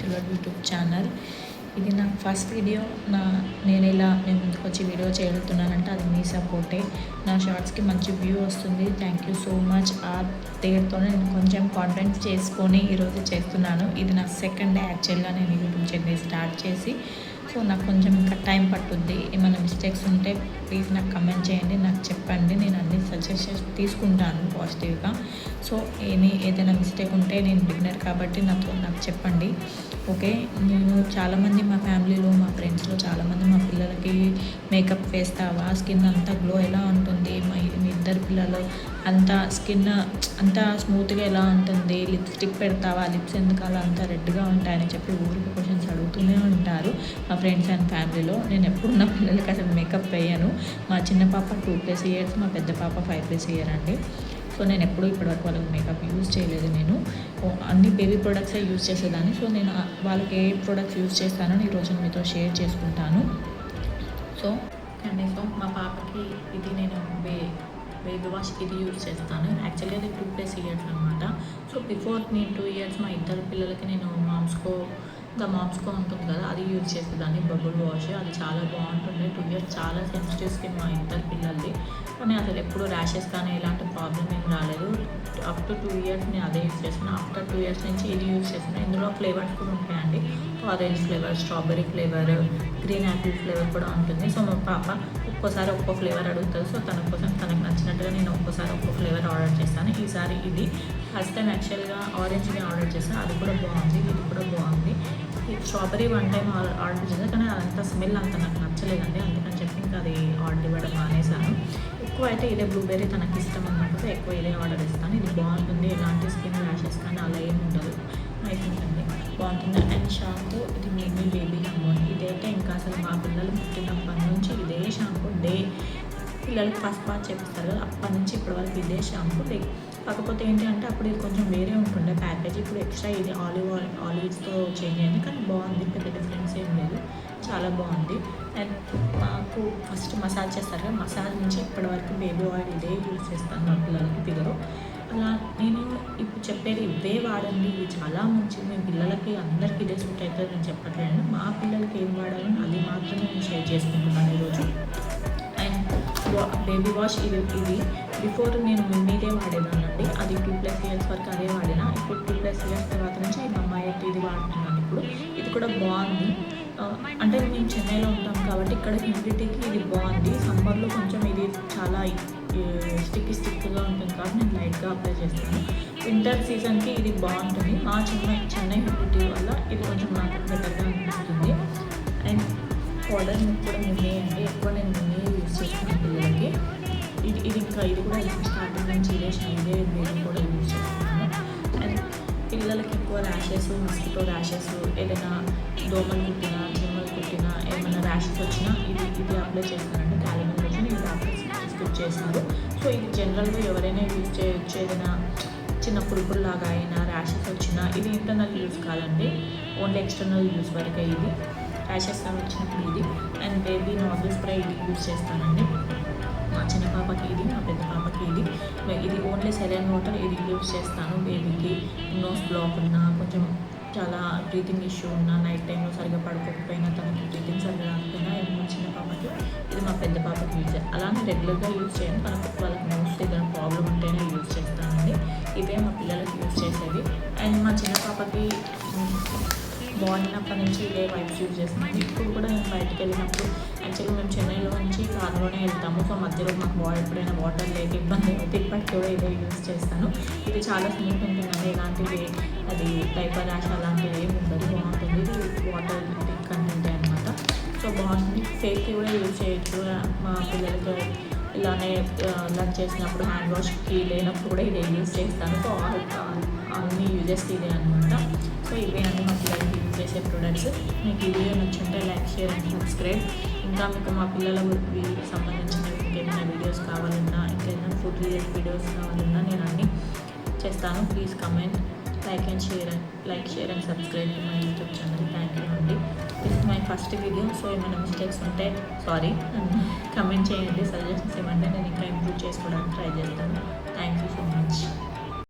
To your YouTube channel. ఇది నా first video. నేను ముందుకు వచ్చి వీడియో చేయగలుగుతున్నానంటే అది మీ సపోర్టే. నా షార్ట్స్కి మంచి వ్యూ వస్తుంది. Thank you so much. ఆ దగ్గరతోనే నేను కొంచెం కాంటెంట్ చేసుకొని ఈరోజు చేస్తున్నాను. ఇది నా సెకండ్ డే యాక్చువల్గా నేను యూట్యూబ్ జర్నీ స్టార్ట్ చేసి. సో నాకు కొంచెం ఇంకా టైం పట్టుద్ది. ఏమైనా మిస్టేక్స్ ఉంటే ప్లీజ్ నాకు కమెంట్ చేయండి, నాకు చెప్పండి. నేను అన్ని సజెషన్స్ తీసుకుంటాను పాజిటివ్గా. సో ఏదైనా మిస్టేక్ ఉంటే నేను బిగినర్ కాబట్టి నాకు చెప్పండి. ఓకే, నేను చాలామంది మా ఫ్యామిలీలో మా ఫ్రెండ్స్లో చాలామంది మా పిల్లలకి మేకప్ వేస్తావా, స్కిన్ అంతా గ్లో ఎలా ఉంటుంది, మీ ఇద్దరు పిల్లలు అంత స్కిన్ అంతా స్మూత్గా ఎలా ఉంటుంది, లిప్స్టిక్ పెడతావా, లిప్స్ ఎందుకు అలా అంతా రెడ్గా ఉంటాయని చెప్పి ఊరికి క్వశ్చన్స్ అడుగుతూనే ఉంటారు మా ఫ్రెండ్స్ అండ్ ఫ్యామిలీలో. నేను ఎప్పుడు నా పిల్లలకి అసలు మేకప్ వేయను. మా చిన్న పాప 2+ ఇయర్స్, మా పెద్ద పాప 5+ ఇయర్ అండి. సో నేను ఎప్పుడూ ఇప్పటివరకు వాళ్ళకి మేకప్ యూజ్ చేయలేదు. నేను అన్ని బేబీ ప్రొడక్ట్సే యూజ్ చేసేదాన్ని. సో నేను వాళ్ళకి ఏ ప్రొడక్ట్స్ యూజ్ చేస్తానో ఈరోజు మీతో షేర్ చేసుకుంటాను. సో మా పాపకి ఇది నేను బేబీ వాష్ ఇది యూజ్ చేస్తాను. యాక్చువల్లీ అది 2+ ఇయర్స్ అనమాట. సో బిఫోర్ నేను 2 ఇయర్స్ మా ఇద్దరు పిల్లలకి నేను మామ్స్కో ఉంటుంది కదా, అది యూజ్ చేసేదాన్ని, బబుల్ వాష్. అది చాలా బాగుంటుంది. 2 ఇయర్స్ చాలా సెన్సిటివ్ స్కిన్ మా ఇద్దరు పిల్లలది. కానీ అసలు ఎప్పుడు ర్యాషెస్ కానీ ఎలాంటి ప్రాబ్లం ఏం రాలేదు. అప్ టు 2 ఇయర్స్ నేను అదే యూజ్ చేస్తున్నాను. ఆఫ్టర్ 2 ఇయర్స్ నుంచి ఇది యూజ్ చేస్తున్నాను. ఇందులో ఫ్లేవర్స్ కూడా ఉంటాయండి. Orange flavour, strawberry flavour, green Apple flavour కూడా ఉంటుంది. సో మా పాప ఒక్కోసారి ఒక్కో ఫ్లేవర్ అడుగుతుంది. సో తన కోసం తనకు నచ్చినట్టుగా నేను ఒక్కోసారి ఒక్కో ఫ్లేవర్ ఆర్డర్ చేస్తాను. ఈసారి ఇది ఫస్ట్ టైం యాక్చువల్గా ఆరెంజ్ని ఆర్డర్ చేస్తాను. అది కూడా బాగుంది, ఇది కూడా బాగుంది. స్ట్రాబెరీ వన్ టైం ఆర్డర్ చేశాను, కానీ అదంతా స్మెల్ అంత నాకు నచ్చలేదండి. అందుకని చెప్పి ఇంకా అది ఆర్డర్ ఇవ్వడం మానేశాను. ఎక్కువ అయితే ఇదే బ్లూబెర్రీ తనకి ఇష్టం అన్నప్పుడు ఎక్కువ ఇదే ఆర్డర్ ఇస్తాను. ఇది బాగుంటుంది, ఎలాంటి స్కిన్ ర్యాషెస్ కానీ అలా ఏమి ఉండదు. నైస్ ఉంటుంది, బాగుంటుంది. అండ్ షాంపూ ఇది మేబీ బేబీ హమ్మోన్. ఇదైతే ఇంకా అసలు మా పిల్లలు పుట్టినప్పటి నుంచి ఇదే షాంపూ పిల్లలకి ఫస్ట్ పార్ట్ చేపిస్తారు కదా, అప్పటి నుంచి ఇప్పటి వరకు ఇదే షాంపూ. కాకపోతే ఏంటి అంటే అప్పుడు ఇది కొంచెం వేరే ఉంటుండే ప్యాకేజ్. ఇప్పుడు ఎక్స్ట్రా ఇది ఆలివ్స్తో చేంజ్ అయింది. కానీ బాగుంది, పెద్ద డిఫరెన్స్ ఏం లేదు, చాలా బాగుంది. అండ్ మాకు ఫస్ట్ మసాజ్ చేస్తారు కదా, మసాజ్ నుంచి ఇప్పటి వరకు బేబీ ఆయిల్ ఇదే యూజ్ చేస్తాను మా పిల్లలకి పిల్లలు. అలా నేను ఇప్పుడు చెప్పేది ఇవే వాడండి, ఇవి చాలా మంచిది. మేము పిల్లలకి అందరికీ ఇదే సూట్ అవుతుంది నేను చెప్పట్లేదు. మా పిల్లలకి ఏం వాడాలని అది మాత్రమే నేను షేర్ చేసుకుంటున్నాను ఈరోజు. అండ్ బేబీ వాష్ ఇది బిఫోర్ నేను మీదే వాడేదానండి. అది 2+ ఇయర్స్ వరకు అదే వాడినా. ఇప్పుడు 2+ ఇయర్స్ తర్వాత నుంచి మా అమ్మాయి ఇది వాడుతున్నాను. ఇప్పుడు ఇది కూడా బాగుంది. అంటే మేము చెన్నైలో ఉంటాం కాబట్టి ఇక్కడ హ్యూమిడిటీకి ఇది బాగుంది. సమ్మర్లో కొంచెం ఇది చాలా స్టిక్గా ఉంటుంది కాబట్టి నేను లైట్గా అప్లై చేస్తాను. వింటర్ సీజన్కి ఇది బాగుంటుంది. మా చెన్నై హ్యూమిడిటీ వల్ల ఇది కొంచెం నాకు బెటర్గా అనిపిస్తుంది. అండ్ పౌడర్ కూడా మినీ అండి, ఎక్కువ నేను మినీ యూజ్ చేస్తాను పిల్లలకి. ఇది కూడా స్టార్టింగ్ నుంచి ఇదే బేబీ కూడా యూజ్ చేస్తున్నాను. అండ్ పిల్లలకి ఎక్కువ ర్యాషెస్, మస్కిటో ర్యాషెస్, ఏదైనా దోమలు కుట్టినా, చీమలు కుట్టినా, ఏమైనా ర్యాషెస్ వచ్చినా ఇది అప్లై చేస్తానండి. క్యాలెండర్ వచ్చి ఇది అప్లై స్కిప్ చేస్తారు. సో ఇది జనరల్గా ఎవరైనా యూజ్ చేయొచ్చు. ఏదైనా చిన్న పురుగులాగా అయినా ర్యాషెస్ వచ్చినా ఇది ఇంటర్నల్ యూజ్ కాదండి, ఓన్లీ ఎక్స్టర్నల్ యూజ్ వరకే. ఇది ర్యాషెస్ వచ్చినప్పుడు ఇది. అండ్ బేబీ నాజిల్ స్ప్రే ఇది యూజ్ చేస్తానండి. మా చిన్న పాపకి ఇది, మా పెద్ద పాపకి ఇది ఓన్లీ సెలైన్ వాటర్ ఇది యూజ్ చేస్తాను. బేబీకి నోస్ బ్లాక్ ఉన్నా, కొంచెం చాలా బ్రీతింగ్ ఇష్యూ ఉన్నా, నైట్ టైంలో సరిగ్గా పడుకోకపోయినా, తనకి బ్రీతింగ్ సరిగ్గా రాకపోయినా, మా చిన్న పాపకి ఇది, మా పెద్ద పాపకి యూజ్ చేయాలి. అలానే రెగ్యులర్గా యూజ్ చేయను. వాళ్ళకి నోస్ ఏదైనా ప్రాబ్లం ఉంటేనే యూజ్ చేస్తానండి. ఇవే మా పిల్లలకి యూజ్ చేసేది. అండ్ మా చిన్న పాపకి బాగున్నప్పటి నుంచి ఇదే వైప్స్ యూజ్ చేస్తున్నాను. ఇప్పుడు కూడా నేను బయటకు వెళ్ళినప్పుడు యాక్చువల్గా మేము చెన్నైలో నుంచి కార్లోనే వెళ్తాము. సో మధ్యలో మాకు ఎప్పుడైనా వాటర్ లేక ఇబ్బంది అవుతుంది, ఇప్పటికి కూడా ఇదే యూజ్ చేస్తాను. ఇది చాలా స్మూత్ ఉంటుందండి, ఎలాంటివి అది డైపర్ ర్యాష్ అలాంటివి ఏమి ఉండదు, బాగుంటుంది. ఇది వాటర్ కంటెంట్ అనమాట. సో బాగుంటుంది. ఫేస్కి కూడా యూజ్ చేయొచ్చు. మా పిల్లలతో ఇలానే లంచ్ చేసినప్పుడు, హ్యాండ్ వాష్కి లేనప్పుడు కూడా ఇదే యూజ్ చేస్తాను. సో అన్ని యూజెస్ ఇదే అనమాట. సో ఇవే అన్ని మా పిల్లలకి యూజ్ చేసే ప్రొడక్ట్స్. మీకు ఈ వీడియో నచ్చుంటే లైక్, షేర్ అండ్ సబ్స్క్రైబ్. ఇంకా మీకు మా పిల్లలకి సంబంధించిన ఇంకేమైనా వీడియోస్ కావాలన్నా, ఇంకేమైనా ఫుడ్ రిలేటెడ్ వీడియోస్ కావాలన్నా నేను అన్నీ చేస్తాను. Please comment, like share and subscribe to my YouTube channel. Thank you అండి. This is my first video. So ఏమైనా మిస్టేక్స్ ఉంటే సారీ, కమెంట్ చేయండి, సజెషన్స్ ఇవ్వండి, నేను ఇంకా ఇంప్రూవ్ చేసుకోవడానికి ట్రై చేస్తాను. Thank you so much.